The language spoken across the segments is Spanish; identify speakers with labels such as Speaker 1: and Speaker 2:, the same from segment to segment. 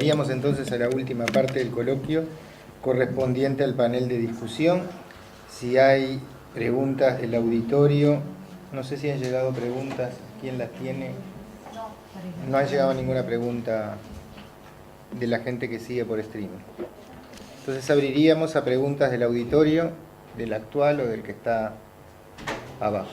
Speaker 1: Iríamos entonces a la última parte del coloquio correspondiente al panel de discusión. Si hay preguntas del auditorio, no sé si han llegado preguntas, ¿quién las tiene? No ha llegado ninguna pregunta de la gente que sigue por streaming. Entonces abriríamos a preguntas del auditorio, del actual o del que está abajo.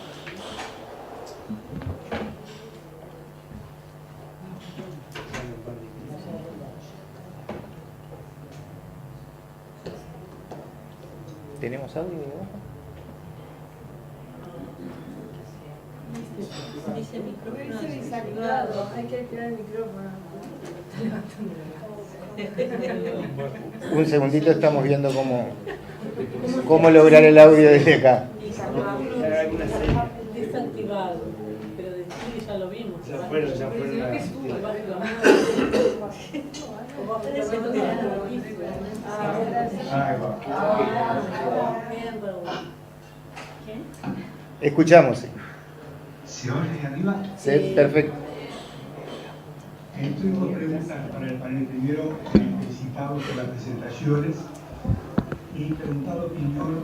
Speaker 1: ¿Tenemos audio de abajo?
Speaker 2: Dice micrófono desactivado, hay que activar el micrófono.
Speaker 1: Un segundito, estamos viendo cómo lograr el audio desde acá.
Speaker 2: Desactivado, pero de Chile ya lo vimos.
Speaker 3: Ya fueron.
Speaker 1: Escuchamos.
Speaker 4: ¿Se oye arriba?
Speaker 1: Sí, perfecto.
Speaker 4: Tengo dos preguntas para el panel. Primero, felicitado por las presentaciones y preguntar la opinión,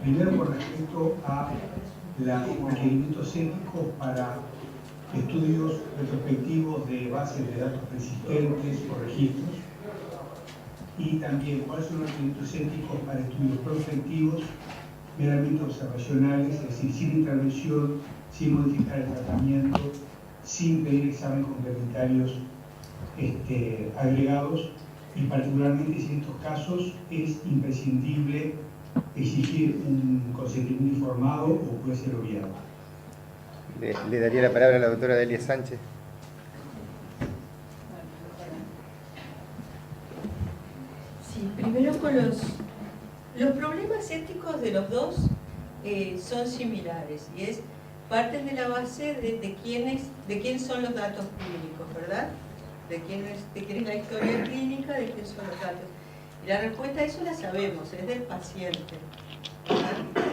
Speaker 4: primero con respecto a los requerimientos éticos para estudios retrospectivos de bases de datos persistentes o registros, y también cuáles son los requerimientos éticos para estudios prospectivos meramente observacionales, es decir, sin intervención, sin modificar el tratamiento, sin pedir examen complementarios agregados, y particularmente si en estos casos es imprescindible exigir un consentimiento informado o puede ser obviado.
Speaker 1: Le daría la palabra a la doctora Delia Sánchez.
Speaker 5: Sí, primero con los problemas éticos de los dos son similares, y es parten de la base de quiénes son los datos clínicos, ¿verdad? De quién es la historia clínica, de quiénes son los datos. Y la respuesta a eso la sabemos, es del paciente, ¿verdad?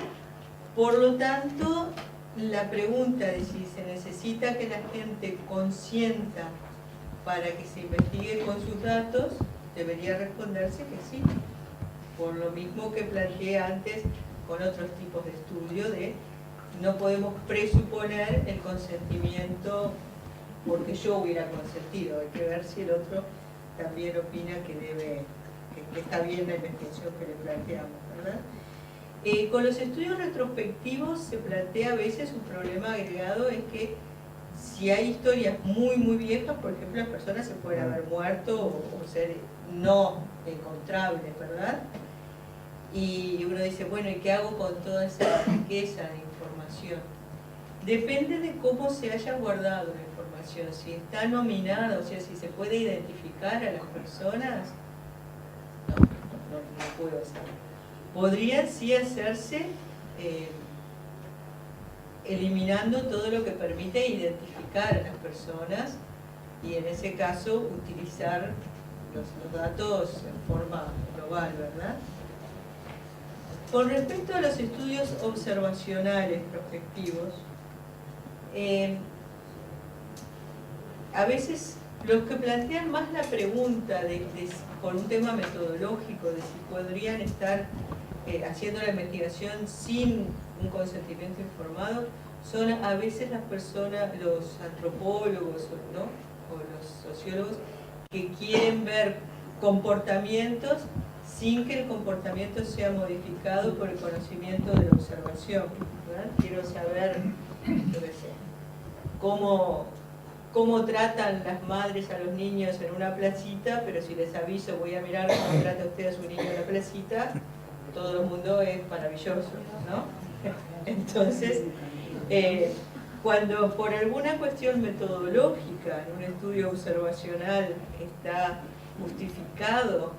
Speaker 5: Por lo tanto, la pregunta de si se necesita que la gente consienta para que se investigue con sus datos, debería responderse que sí. Por lo mismo que planteé antes con otros tipos de estudio, de no podemos presuponer el consentimiento porque yo hubiera consentido. Hay que ver si el otro también opina que está bien la investigación que le planteamos, ¿verdad? Con los estudios retrospectivos se plantea a veces un problema agregado, es que si hay historias muy viejas, por ejemplo, las personas se pueden haber muerto o ser no encontrables, ¿verdad? Y uno dice, bueno, ¿y qué hago con toda esa riqueza de información? Depende de cómo se haya guardado la información, si está nominada, o sea, si se puede identificar a las personas, no puedo hacerlo. Podría sí hacerse eliminando todo lo que permite identificar a las personas, y en ese caso utilizar los datos en forma global, ¿verdad? Con respecto a los estudios observacionales prospectivos, a veces los que plantean más la pregunta por un tema metodológico de si podrían estar haciendo la investigación sin un consentimiento informado, son a veces las personas, los antropólogos, ¿no?, o los sociólogos, que quieren ver comportamientos sin que el comportamiento sea modificado por el conocimiento de la observación, ¿verdad? Quiero saber, yo qué sé, cómo tratan las madres a los niños en una placita, pero si les aviso, voy a mirar cómo trata usted a su niño en la placita, todo el mundo es maravilloso, ¿no? Entonces, cuando por alguna cuestión metodológica en un estudio observacional está justificado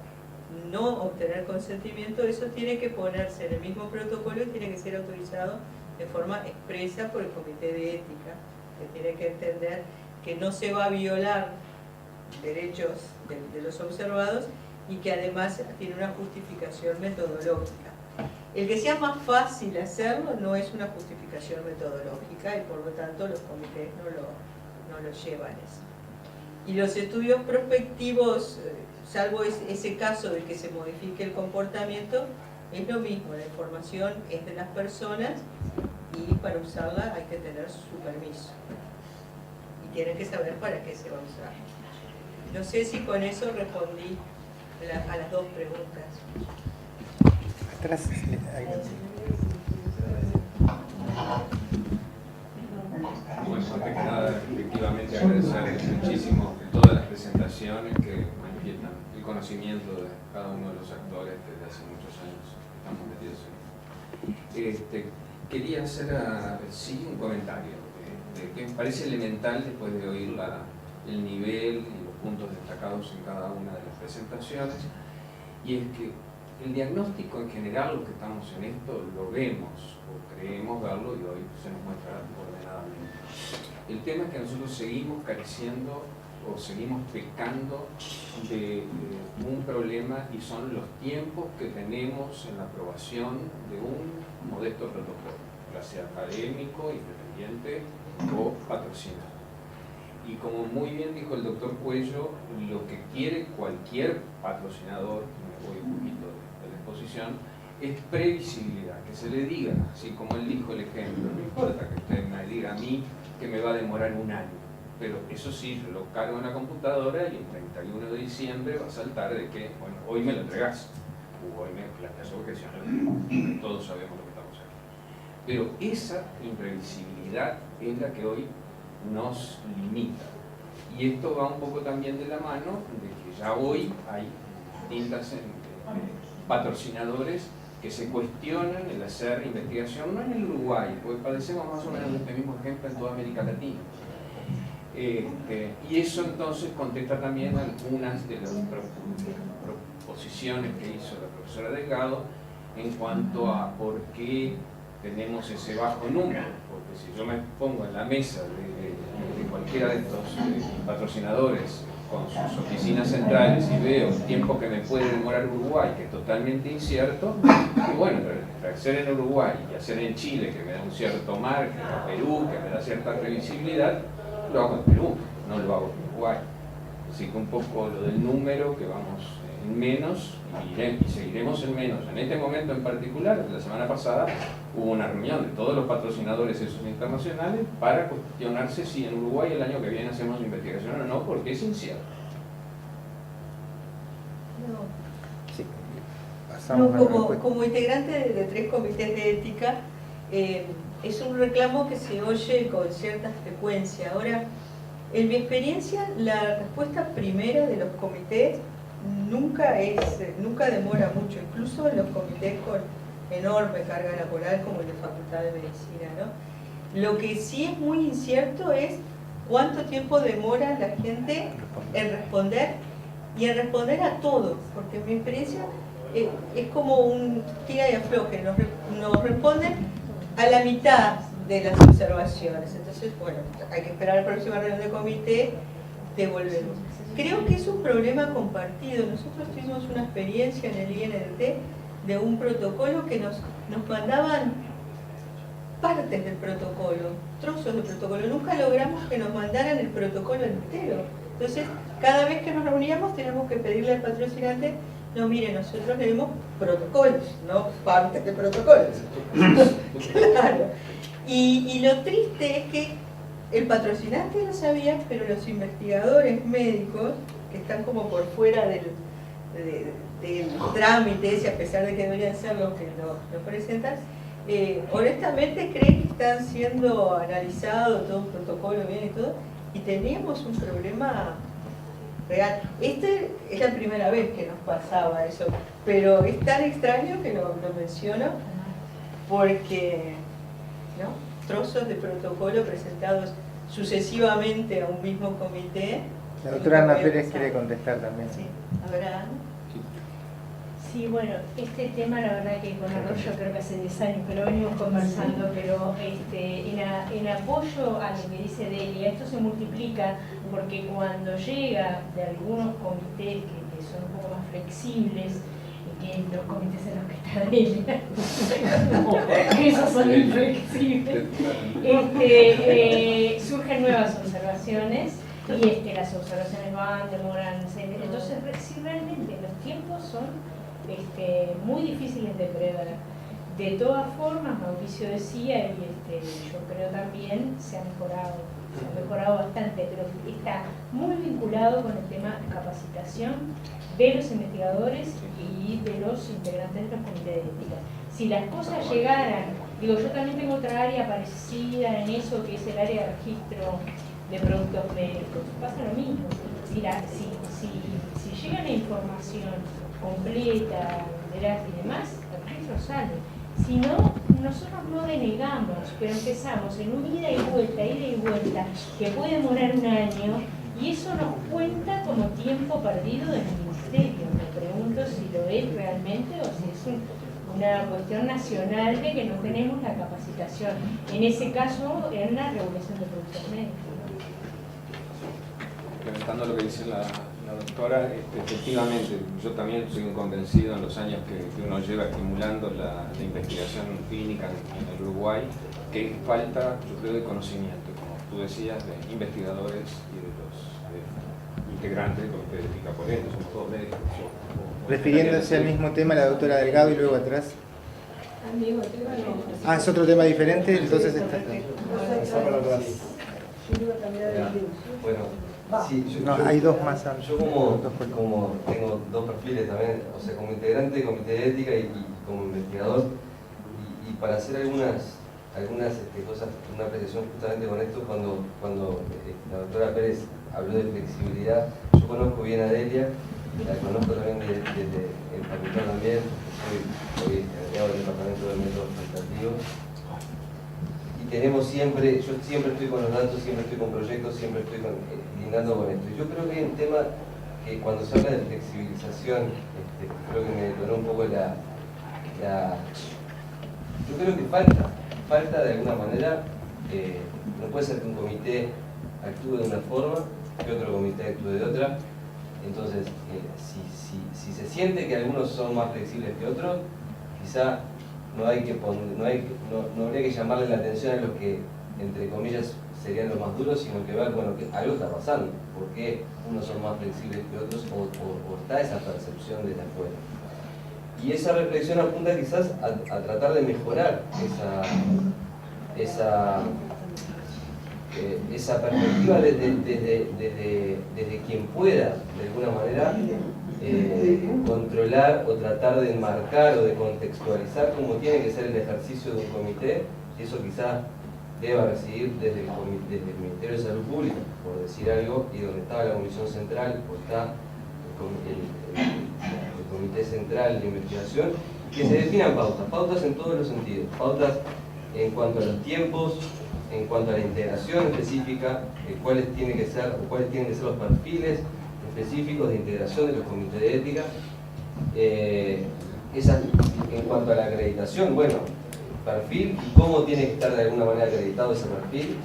Speaker 5: no obtener consentimiento, eso tiene que ponerse en el mismo protocolo y tiene que ser autorizado de forma expresa por el Comité de Ética, que tiene que entender que no se va a violar derechos de los observados y que además tiene una justificación metodológica. El que sea más fácil hacerlo no es una justificación metodológica, y por lo tanto los comités no lo llevan eso. Y los estudios prospectivos, salvo ese caso de que se modifique el comportamiento, es lo mismo, la información es de las personas y para usarla hay que tener su permiso. Y tienen que saber para qué se va a usar. No sé si con eso respondí a las dos preguntas.
Speaker 1: Atrás, ahí.
Speaker 3: Bueno, antes que nada, efectivamente agradecer muchísimo todas las presentaciones que manifiestan el conocimiento de cada uno de los actores desde hace muchos años que estamos metidos en. Quería hacer sí un comentario que me parece elemental después de oír el nivel y los puntos destacados en cada una de las presentaciones, y es que el diagnóstico en general, los que estamos en esto, lo vemos o creemos verlo y hoy se nos muestra ordenadamente. El tema es que nosotros seguimos careciendo o seguimos pecando de un problema, y son los tiempos que tenemos en la aprobación de un modesto protocolo, ya sea académico, independiente o patrocinado. Y como muy bien dijo el doctor Cuello, lo que quiere cualquier patrocinador, me voy un poquito de la exposición, es previsibilidad, que se le diga, así como él dijo el ejemplo, no importa que usted me diga a mí que me va a demorar un año, pero eso sí, yo lo cargo en la computadora y el 31 de diciembre va a saltar de que, bueno, hoy me lo entregás, o hoy me planteas objeción, todos sabemos lo que estamos aquí. Pero esa imprevisibilidad es la que hoy nos limita. Y esto va un poco también de la mano de que ya hoy hay distintos patrocinadores que se cuestionan el hacer investigación, no en el Uruguay, porque padecemos más o menos este mismo ejemplo en toda América Latina. Y eso entonces contesta también algunas de las proposiciones que hizo la profesora Delgado en cuanto a por qué tenemos ese bajo número, porque si yo me pongo en la mesa de cualquiera de estos patrocinadores con sus oficinas centrales y veo el tiempo que me puede demorar Uruguay, que es totalmente incierto, y bueno, pero hacer en Uruguay y hacer en Chile, que me da un cierto margen, o Perú, que me da cierta previsibilidad, lo hago en Perú, no lo hago en Uruguay. Así que un poco lo del número, que vamos en menos y seguiremos en menos. En este momento en particular, la semana pasada, hubo una reunión de todos los patrocinadores esos internacionales para cuestionarse si en Uruguay el año que viene hacemos investigación o no, porque es incierto.
Speaker 1: Sí.
Speaker 5: Como integrante de 3 comités de ética, es un reclamo que se oye con cierta frecuencia. Ahora, en mi experiencia, la respuesta primera de los comités nunca demora mucho, incluso en los comités con enorme carga laboral como el de Facultad de Medicina, ¿no? Lo que sí es muy incierto es cuánto tiempo demora la gente en responder, y en responder a todo, porque en mi experiencia es como un tira y afloje, nos responden a la mitad de las observaciones. Entonces, bueno, hay que esperar a la próxima reunión de comité, devolvemos. Creo que es un problema compartido. Nosotros tuvimos una experiencia en el INDT de un protocolo que nos mandaban partes del protocolo, trozos del protocolo. Nunca logramos que nos mandaran el protocolo entero. Entonces, cada vez que nos reuníamos teníamos que pedirle al patrocinante: no, mire, nosotros leemos protocolos, no partes de protocolos. Claro. Y lo triste es que el patrocinante lo sabía, pero los investigadores médicos, que están como por fuera del trámite ese, a pesar de que deberían ser los que lo presentan, honestamente creen que están siendo analizados, todo un protocolo bien y todo, y teníamos un problema real. Este es la primera vez que nos pasaba eso, pero es tan extraño que lo menciono, porque ¿no? Trozos de protocolo presentados sucesivamente a un mismo comité.
Speaker 1: La doctora Ana Pérez quiere contestar también.
Speaker 5: Sí, habrá.
Speaker 2: Sí, bueno, este tema la verdad que con Arroyo creo que hace 10 años que lo venimos conversando, pero en apoyo a lo que dice Delia, esto se multiplica porque cuando llega de algunos comités que son un poco más flexibles, y que los comités en los que está Delia, esos son inflexibles, surgen nuevas observaciones y las observaciones demoran 6 meses. Entonces, si realmente los tiempos son muy difíciles de prever. De todas formas, Mauricio decía, y yo creo también, se ha mejorado bastante, pero está muy vinculado con el tema de capacitación de los investigadores y de los integrantes de los comités de ética. Si las cosas llegaran, yo también tengo otra área parecida en eso, que es el área de registro de productos médicos. Pasa lo mismo. Si llega la información completa, veraz y demás, el registro sale. Si no, nosotros no denegamos, pero empezamos en un ida y vuelta, que puede demorar 1 año, y eso nos cuenta como tiempo perdido del ministerio. Me pregunto si lo es realmente o si es una cuestión nacional de que no tenemos la capacitación. En ese caso, en la regulación de productos médicos.
Speaker 3: Complementando lo que dice la doctora, efectivamente, yo también soy un convencido en los años que uno lleva estimulando la investigación clínica en el Uruguay, que falta, yo creo, de conocimiento, como tú decías, de investigadores y de los integrantes del comité de ética. Por ejemplo, somos todos médicos.
Speaker 1: Refiriéndose al mismo tema, la doctora Delgado y luego atrás. Es otro tema diferente, entonces está.
Speaker 6: Bueno, sí,
Speaker 1: hay dos más.
Speaker 6: Yo como tengo 2 perfiles también, o sea, como integrante del comité de ética y como investigador, y para hacer algunas cosas, una apreciación justamente con esto, cuando la doctora Pérez habló de flexibilidad, yo conozco bien a Delia, la conozco también desde el facultad también, soy encargado del departamento del método cuantitativo. Tenemos yo siempre estoy con los datos, siempre estoy con proyectos, siempre estoy lindando con esto. Yo creo que hay un tema que cuando se habla de flexibilización, creo que me detonó un poco yo creo que falta de alguna manera, no puede ser que un comité actúe de una forma, que otro comité actúe de otra. Entonces, si se siente que algunos son más flexibles que otros, quizá no habría que llamarle la atención a los que, entre comillas, serían los más duros, sino que ver, bueno, que algo está pasando, por qué unos son más flexibles que otros, o está esa percepción desde afuera. Y esa reflexión apunta quizás a tratar de mejorar esa perspectiva desde quien pueda, de alguna manera, controlar o tratar de enmarcar o de contextualizar cómo tiene que ser el ejercicio de un comité, y eso quizás deba recibir desde el Ministerio de Salud Pública, por decir algo, y donde estaba la Comisión Central, o está el Comité Central de Investigación, que se definan pautas en todos los sentidos, pautas en cuanto a los tiempos, en cuanto a la integración específica, cuáles tienen que ser los perfiles específicos de integración de los comités de ética, en cuanto a la acreditación, bueno, perfil y cómo tiene que estar de alguna manera acreditado ese perfil,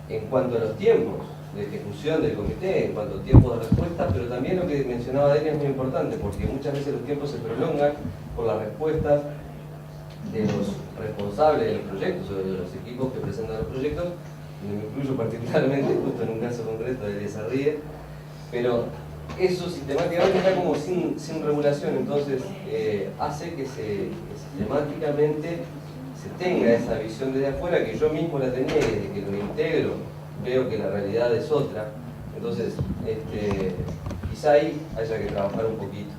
Speaker 6: en cuanto a los tiempos de ejecución del comité, en cuanto a tiempos de respuesta, pero también lo que mencionaba Delia es muy importante, porque muchas veces los tiempos se prolongan por las respuestas de los responsables de los proyectos o de los equipos que presentan los proyectos, y me incluyo particularmente justo en un caso concreto de Elisa Ríe, pero eso sistemáticamente está como sin regulación, entonces hace que sistemáticamente se tenga esa visión desde afuera, que yo mismo la tenía y desde que lo integro veo que la realidad es otra. Entonces quizá ahí haya que trabajar un poquito.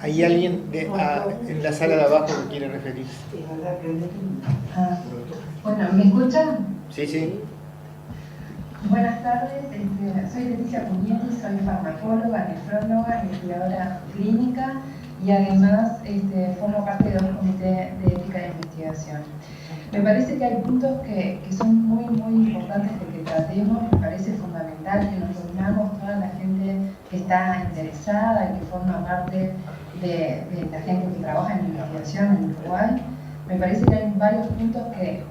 Speaker 1: ¿Hay alguien en la sala de abajo que quiere referirse?
Speaker 7: Bueno, ¿me escuchan?
Speaker 1: Sí, sí.
Speaker 7: Buenas tardes, soy Leticia Puñetti, soy farmacóloga, nefróloga, investigadora clínica y además formo parte de un comité de ética de investigación. Me parece que hay puntos que son muy importantes de que tratemos, me parece fundamental que nos reunamos toda la gente que está interesada y que forma parte de la gente que trabaja en investigación en Uruguay. Me parece que hay varios puntos que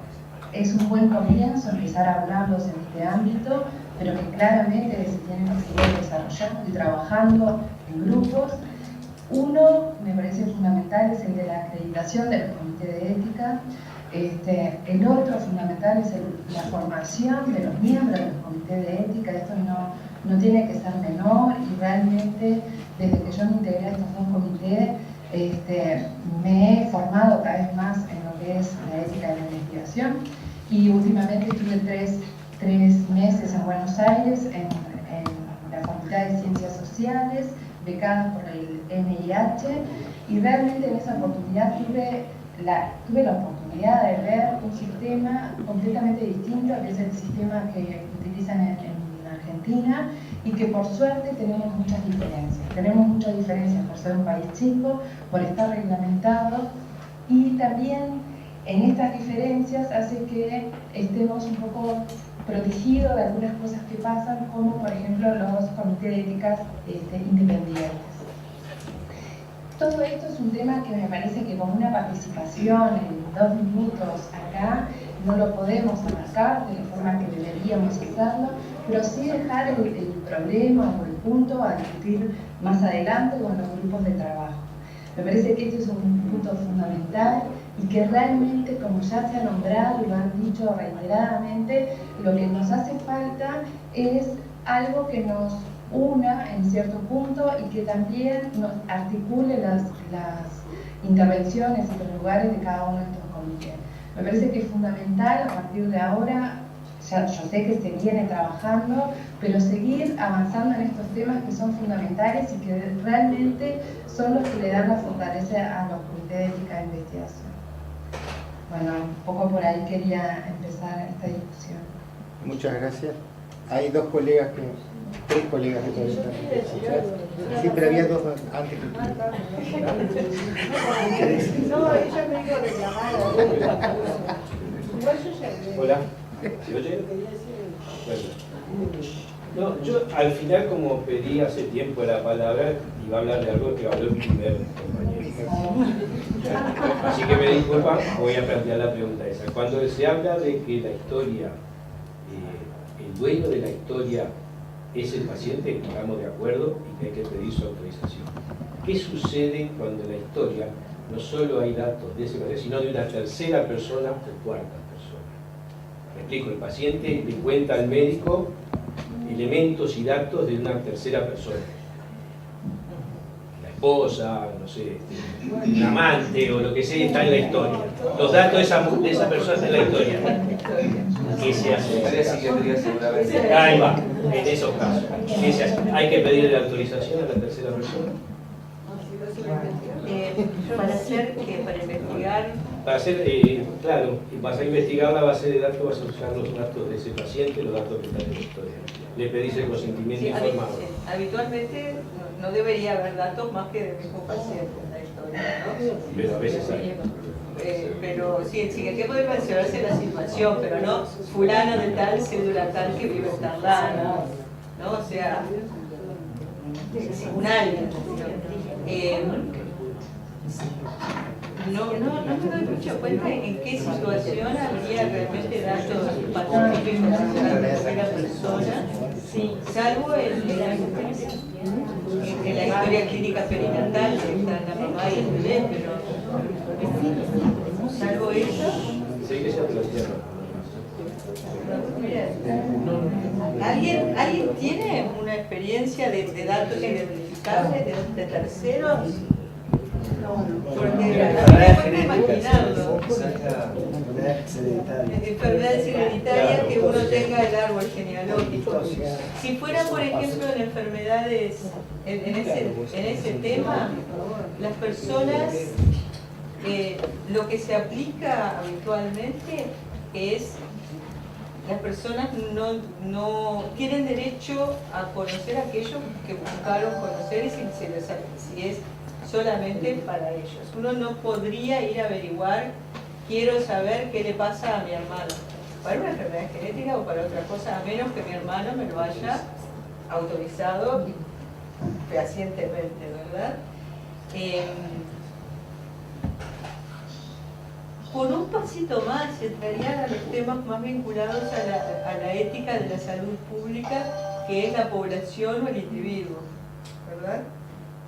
Speaker 7: es un buen comienzo empezar a hablarlos en este ámbito, pero que claramente se tienen que seguir desarrollando y trabajando en grupos. Uno, me parece fundamental, es el de la acreditación de los comités de ética. El otro fundamental es la formación de los miembros de los comités de ética. Esto no tiene que ser menor, y realmente desde que yo me integré a estos dos comités me he formado cada vez más en lo que es la ética de la investigación, y últimamente estuve tres meses en Buenos Aires en la Facultad de Ciencias Sociales, becada por el NIH, y realmente en esa oportunidad tuve la oportunidad de ver un sistema completamente distinto, que es el sistema que utilizan en Argentina, y que por suerte tenemos muchas diferencias. Tenemos muchas diferencias por ser un país chico, por estar reglamentado, y también en estas diferencias hace que estemos un poco protegidos de algunas cosas que pasan, como por ejemplo los comités de éticas independientes. Todo esto es un tema que me parece que con una participación en 2 minutos acá no lo podemos abarcar de la forma que deberíamos hacerlo, pero sí dejar el problema o el punto a discutir más adelante con los grupos de trabajo. Me parece que este es un punto fundamental y que realmente, como ya se ha nombrado y lo han dicho reiteradamente, lo que nos hace falta es algo que nos una en cierto punto y que también nos articule las intervenciones y los lugares de cada uno de estos comités. Me parece que es fundamental a partir de ahora, yo sé que se viene trabajando, pero seguir avanzando en estos temas que son fundamentales y que realmente son los que le dan la fortaleza a los comités de ética de investigación. Bueno, un poco por ahí quería empezar esta discusión.
Speaker 1: Muchas gracias. Hay tres colegas que todavía están. Sí, pero había dos antes que tú.
Speaker 2: No, ella me dijo reclamar.
Speaker 8: Hola. ¿Se oye? No, yo al final, como pedí hace tiempo la palabra, iba a hablar de algo que habló el primer compañero. Así que me disculpan, voy a plantear la pregunta esa. Cuando se habla de que la historia, el dueño de la historia es el paciente, estamos de acuerdo y que hay que pedir su autorización. ¿Qué sucede cuando en la historia no solo hay datos de ese paciente, sino de una tercera persona o cuarta persona? Me explico, el paciente le cuenta al médico elementos y datos de una tercera persona. La esposa, no sé, un amante o lo que sea está en la historia. Los datos de esa persona están en la historia. ¿Qué se hace? Ahí va, en esos casos. ¿Qué se hace? ¿Hay que pedirle la autorización a la tercera persona?
Speaker 5: ¿Para hacer qué? ¿Para investigar?
Speaker 8: Para hacer, claro, vas a investigar la base de datos, vas a usar los datos de ese paciente, los datos que están en la historia. Le pedís el consentimiento informado.
Speaker 5: Habitualmente no debería haber datos más que del mismo paciente en la historia, ¿no?
Speaker 8: Pero a veces hay.
Speaker 5: Pero sí, que puede mencionarse la situación, pero no fulano de tal, cédula tal que vive en tal lado, ¿no? O sea, un alguien. No me doy mucha cuenta en qué situación habría realmente datos patológicos de la tercera persona, salvo en la historia clínica perinatal, que está la mamá y el bebé, pero salvo eso.
Speaker 8: Sí, que se plantea.
Speaker 5: ¿Alguien tiene una experiencia de datos identificables de terceros? Porque me puedo imaginarlo. Enfermedades hereditarias que uno tenga el árbol genealógico. Si fuera, por ejemplo, en enfermedades, en ese tema, las personas, lo que se aplica habitualmente es las personas no tienen derecho a conocer aquello que buscaron conocer y si es solamente para ellos. Uno no podría ir a averiguar, quiero saber qué le pasa a mi hermano, para una enfermedad genética o para otra cosa, a menos que mi hermano me lo haya autorizado fehacientemente, ¿verdad? Con un pasito más entrarían a los temas más vinculados a la ética de la salud pública, que es la población o el individuo, ¿verdad?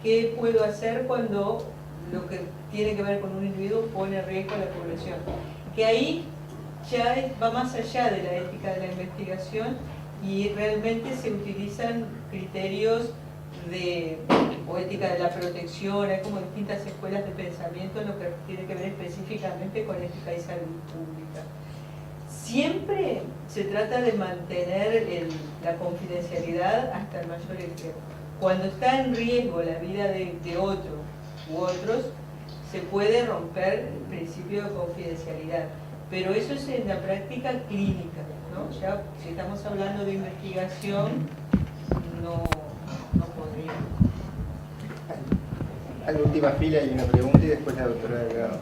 Speaker 5: ¿Qué puedo hacer cuando lo que tiene que ver con un individuo pone en riesgo a la población? que ahí ya va más allá de la ética de la investigación y realmente se utilizan criterios o ética de la protección, hay como distintas escuelas de pensamiento en lo que tiene que ver específicamente con ética y salud pública. Siempre se trata de mantener la confidencialidad hasta el mayor extremo. Cuando está en riesgo la vida de otro u otros, se puede romper el principio de confidencialidad, pero eso es en la práctica clínica, ¿no? Ya si estamos hablando de investigación, no podría.
Speaker 1: A la última fila hay una pregunta y después la doctora Delgado.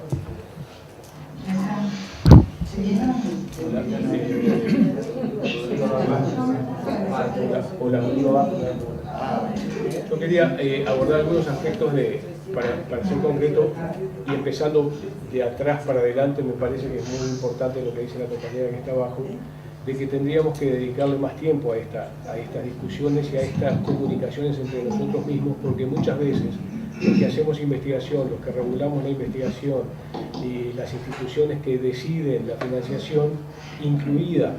Speaker 9: Hola, yo quería abordar algunos aspectos para ser concreto y empezando de atrás para adelante. Me parece que es muy importante lo que dice la compañera que está abajo, de que tendríamos que dedicarle más tiempo a estas discusiones y a estas comunicaciones entre nosotros mismos, porque muchas veces los que hacemos investigación, los que regulamos la investigación y las instituciones que deciden la financiación, incluida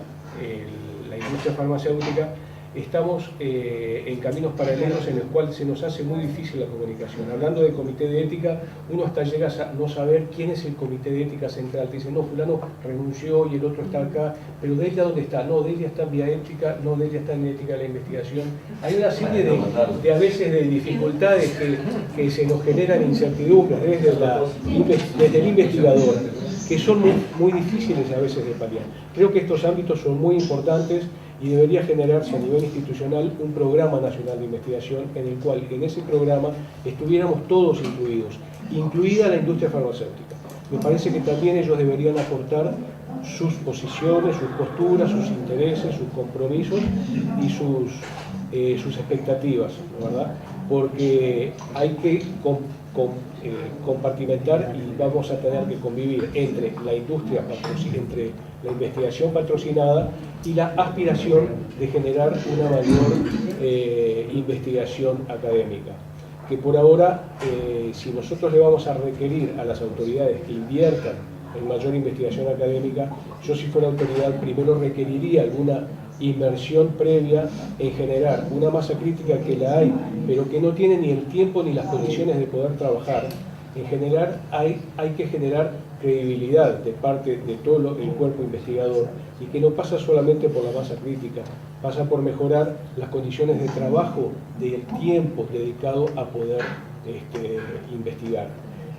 Speaker 9: la industria farmacéutica, estamos en caminos paralelos en los cuales se nos hace muy difícil la comunicación. Hablando de comité de ética, uno hasta llega a no saber quién es el comité de ética central. Te dicen, no, fulano renunció y el otro está acá, pero ¿de ella dónde está? No, de ella está en bioética, no, de ella está en ética de la investigación. Hay una serie de a veces de dificultades que se nos generan incertidumbres desde el investigador, que son muy difíciles a veces de paliar. Creo que estos ámbitos son muy importantes y debería generarse a nivel institucional un programa nacional de investigación en el cual en ese programa estuviéramos todos incluidos, incluida la industria farmacéutica. Me parece que también ellos deberían aportar sus posiciones, sus posturas, sus intereses, sus compromisos y sus expectativas, ¿verdad? Porque hay que compartimentar y vamos a tener que convivir entre la industria, entre la investigación patrocinada y la aspiración de generar una mayor investigación académica. Que por ahora, si nosotros le vamos a requerir a las autoridades que inviertan en mayor investigación académica, yo si fuera autoridad primero requeriría alguna inversión previa en generar una masa crítica que la hay, pero que no tiene ni el tiempo ni las condiciones de poder trabajar. En general hay que generar credibilidad de parte de todo el cuerpo investigador y que no pasa solamente por la masa crítica, pasa por mejorar las condiciones de trabajo, del tiempo dedicado a poder investigar.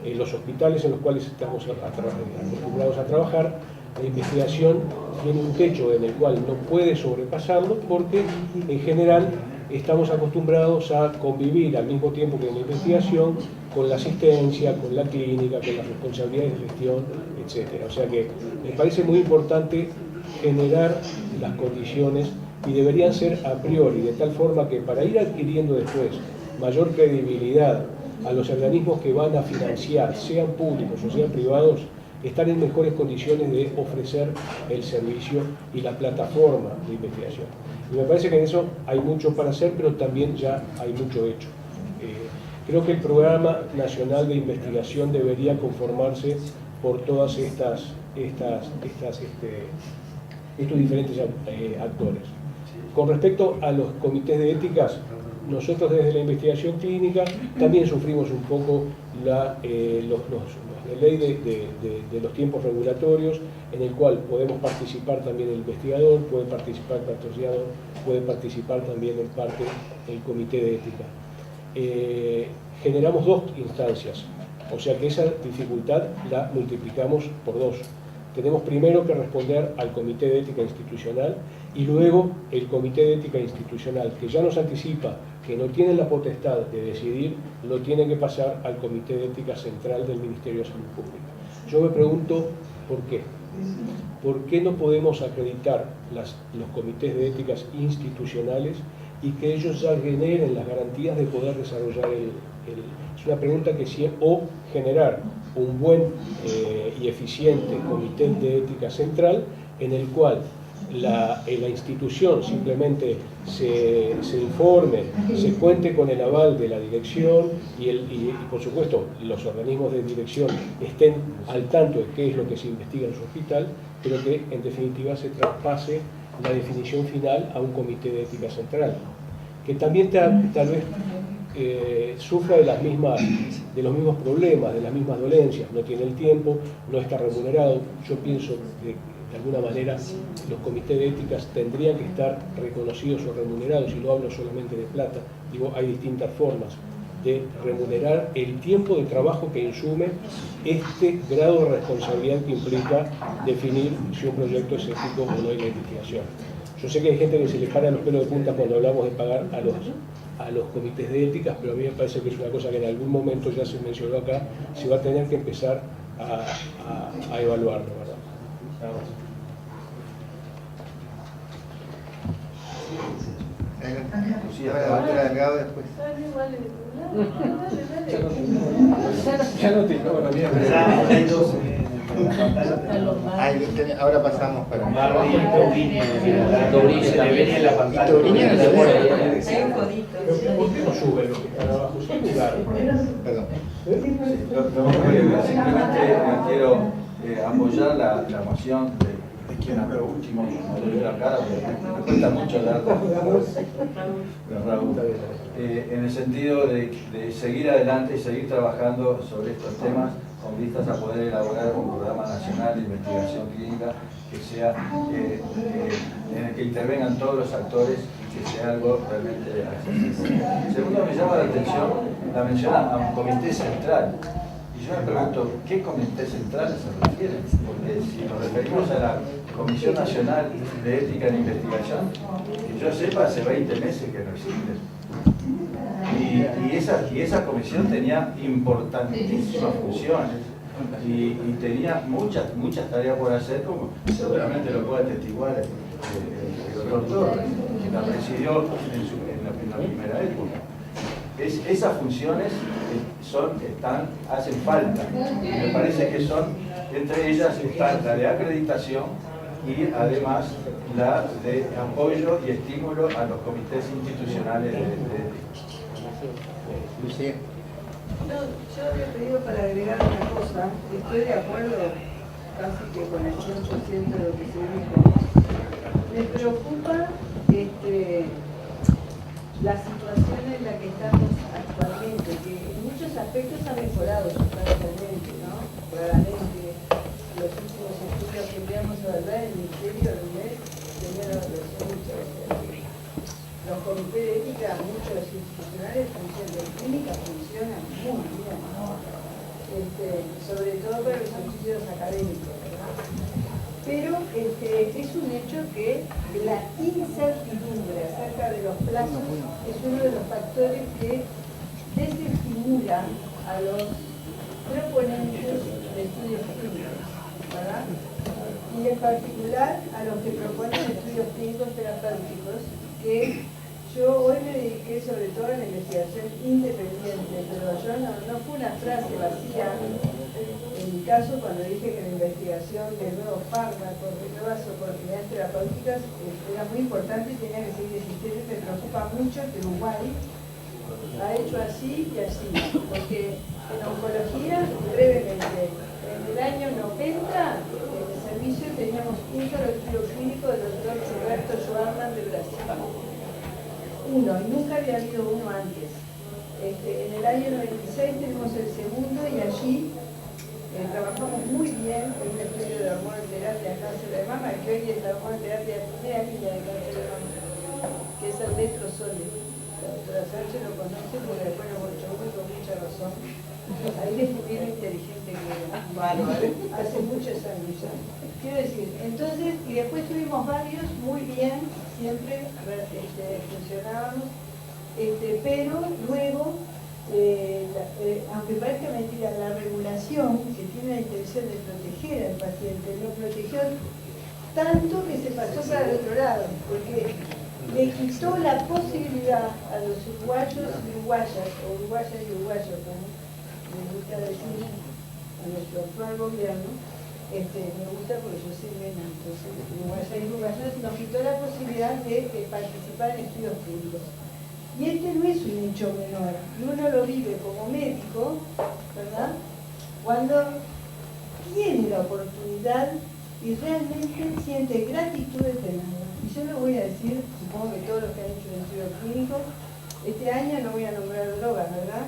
Speaker 9: En los hospitales en los cuales estamos acostumbrados a trabajar, la investigación tiene un techo en el cual no puede sobrepasarlo porque en general estamos acostumbrados a convivir al mismo tiempo que en la investigación con la asistencia, con la clínica, con las responsabilidades de gestión, etc. O sea que me parece muy importante generar las condiciones y deberían ser a priori, de tal forma que para ir adquiriendo después mayor credibilidad a los organismos que van a financiar, sean públicos o sean privados, estar en mejores condiciones de ofrecer el servicio y la plataforma de investigación. Y me parece que en eso hay mucho para hacer, pero también ya hay mucho hecho. Creo que el Programa Nacional de Investigación debería conformarse por todas estos diferentes actores. Con respecto a los comités de éticas, nosotros desde la investigación clínica también sufrimos un poco la ley de los tiempos regulatorios, en el cual podemos participar también el investigador, puede participar el patrocinador, puede participar también en parte el comité de ética. Generamos dos instancias, o sea que esa dificultad la multiplicamos por dos. Tenemos primero que responder al comité de ética institucional y luego el comité de ética institucional, que ya nos anticipa que no tiene la potestad de decidir, lo tiene que pasar al comité de ética central del Ministerio de Salud Pública. Yo me pregunto, ¿por qué? ¿Por qué no podemos acreditar los comités de éticas institucionales y que ellos ya generen las garantías de poder desarrollar es una pregunta que sí, o generar un buen y eficiente comité de ética central en el cual la institución simplemente se informe, se cuente con el aval de la dirección y por supuesto los organismos de dirección estén al tanto de qué es lo que se investiga en su hospital, pero que en definitiva se traspase la definición final a un comité de ética central, que también tal vez sufra de los mismos problemas, de las mismas dolencias, no tiene el tiempo, no está remunerado. Yo pienso que de alguna manera los comités de éticas tendrían que estar reconocidos o remunerados, y no hablo solamente de plata, digo, hay distintas formas de remunerar el tiempo de trabajo que insume este grado de responsabilidad que implica definir si un proyecto es ético o no en la investigación. Yo sé que hay gente que se le para los pelos de punta cuando hablamos de pagar a los comités de éticas, pero a mí me parece que es una cosa que en algún momento ya se mencionó acá, se va a tener que empezar a evaluarlo, ¿verdad?
Speaker 1: Ahora Delgado después.
Speaker 10: Ya no te no,
Speaker 1: Hay dos. Ahora pasamos para
Speaker 8: Barbie y Tobini. Tobini se le ve en la pantalla.
Speaker 1: Tobini no se mueve.
Speaker 5: Hay un codito.
Speaker 9: ¿Por qué no sube lo que está abajo? Sí, claro.
Speaker 1: Perdón.
Speaker 10: Simplemente quiero apoyar la moción de quien habló último, no le veo la cara, pero me cuesta mucho hablar de Raúl. En el sentido de seguir adelante y seguir trabajando sobre estos temas con vistas a poder elaborar un programa nacional de investigación clínica que sea en el que intervengan todos los actores y que sea algo realmente accesible. Segundo, me llama la atención la mención a un comité central. Y yo me pregunto, ¿qué comité central se refiere? Porque si nos referimos a la Comisión Nacional de Ética en Investigación, que yo sepa, hace 20 meses que no existe. Y esa comisión tenía importantísimas funciones y tenía muchas tareas por hacer, como seguramente lo puede atestiguar el doctor Torres, que la presidió en la primera época. Esas funciones hacen falta, y me parece que entre ellas está la de acreditación y además la de apoyo y estímulo a los comités institucionales de ética.
Speaker 1: Lucía.
Speaker 11: No, yo había pedido para agregar una cosa. Estoy de acuerdo casi que con el 100% de lo que se dijo. Me preocupa la situación en la que estamos actualmente, que en muchos aspectos ha mejorado sustancialmente, ¿no? Claramente, los últimos estudios que veamos a verdad, el Ministerio del MED tenía la evaluación mucho. Los comités de ética, muchos institucionales de clínica funcionan muy bien, ¿no? Sobre todo para los estudios académicos, ¿verdad? Pero es un hecho que la incertidumbre acerca de los plazos es uno de los factores que desestimula a los proponentes de estudios clínicos, ¿verdad? Y en particular a los que proponen estudios clínicos terapéuticos, que yo hoy me dediqué sobre todo a la investigación independiente, pero yo no fue una frase vacía. En mi caso, cuando dije que la investigación de nuevos fármacos, de nuevas oportunidades terapéuticas era muy importante y tenía que seguir existiendo, me preocupa mucho que Uruguay ha hecho así y así, porque en oncología, brevemente, en el año 90, en el servicio teníamos un solo estudio clínico del doctor Roberto Schwarman de Brasil. Uno, y nunca había habido uno antes. En el año 96 tenemos el segundo y allí trabajamos muy bien en un estudio de hormonoterapia de cáncer de mama, que hoy es la hormonoterapia de primera línea de cáncer de mama, que es el letrozole. La doctora Sánchez lo conoce porque después lo mostró con mucha razón. Ahí descubrieron inteligente que era. Hace muchos años ya. Quiero decir, entonces, y después tuvimos varios muy bien, siempre funcionábamos, pero luego, aunque parezca mentira, la regulación que tiene la intención de proteger al paciente, lo protegió tanto que se pasó para el otro lado, porque le quitó la posibilidad a los uruguayos y uruguayas, o uruguayas y uruguayos, como me gusta decir a nuestro actual gobierno, me gusta porque yo soy nena, entonces en Buenos Aires nos quitó la posibilidad de participar en estudios públicos. Y este no es un hecho menor, y uno lo vive como médico, ¿verdad? Cuando tiene la oportunidad y realmente siente gratitud de tenerlo. Y yo lo voy a decir, supongo que todos los que han hecho un estudio clínico, este año no voy a nombrar drogas, ¿verdad?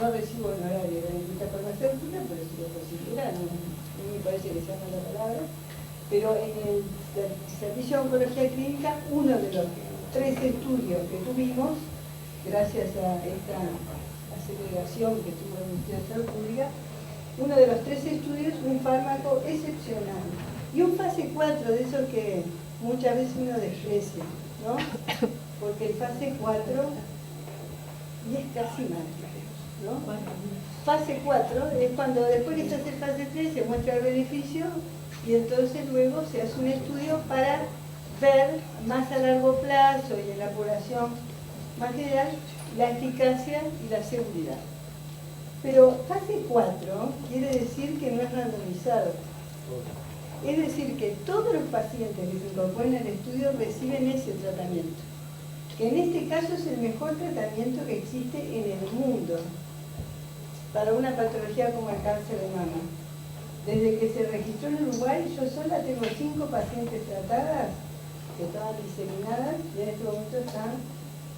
Speaker 11: No recibo honorario de la industria farmacéutica, pero si lo recibiera, no me parece que sea mala palabra. Pero en el servicio de oncología clínica, uno de los 3 estudios que tuvimos, gracias a esta aceleración que tuvo el Ministerio de Salud Pública, uno de los 3 estudios, un fármaco excepcional. Y un fase 4 de esos que muchas veces uno desprecia, ¿no? Porque el fase 4 y es casi mágico, ¿no? Fase 4 es cuando después que se hace fase 3 se muestra el beneficio y entonces luego se hace un estudio para ver más a largo plazo y en la población más general la eficacia y la seguridad. Pero fase 4 quiere decir que no es randomizado. Es decir, que todos los pacientes que se incorporan al estudio reciben ese tratamiento, que en este caso es el mejor tratamiento que existe en el mundo para una patología como el cáncer de mama. Desde que se registró en Uruguay, yo sola tengo 5 pacientes tratadas que estaban diseminadas y en este momento están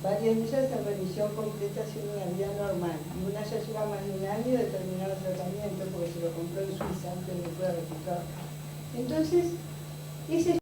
Speaker 11: varias de ellas en remisión completa haciendo una vida normal. Y una ya lleva más de un año de terminar el tratamiento porque se lo compró en Suiza antes de que fuera registrado. Entonces, ese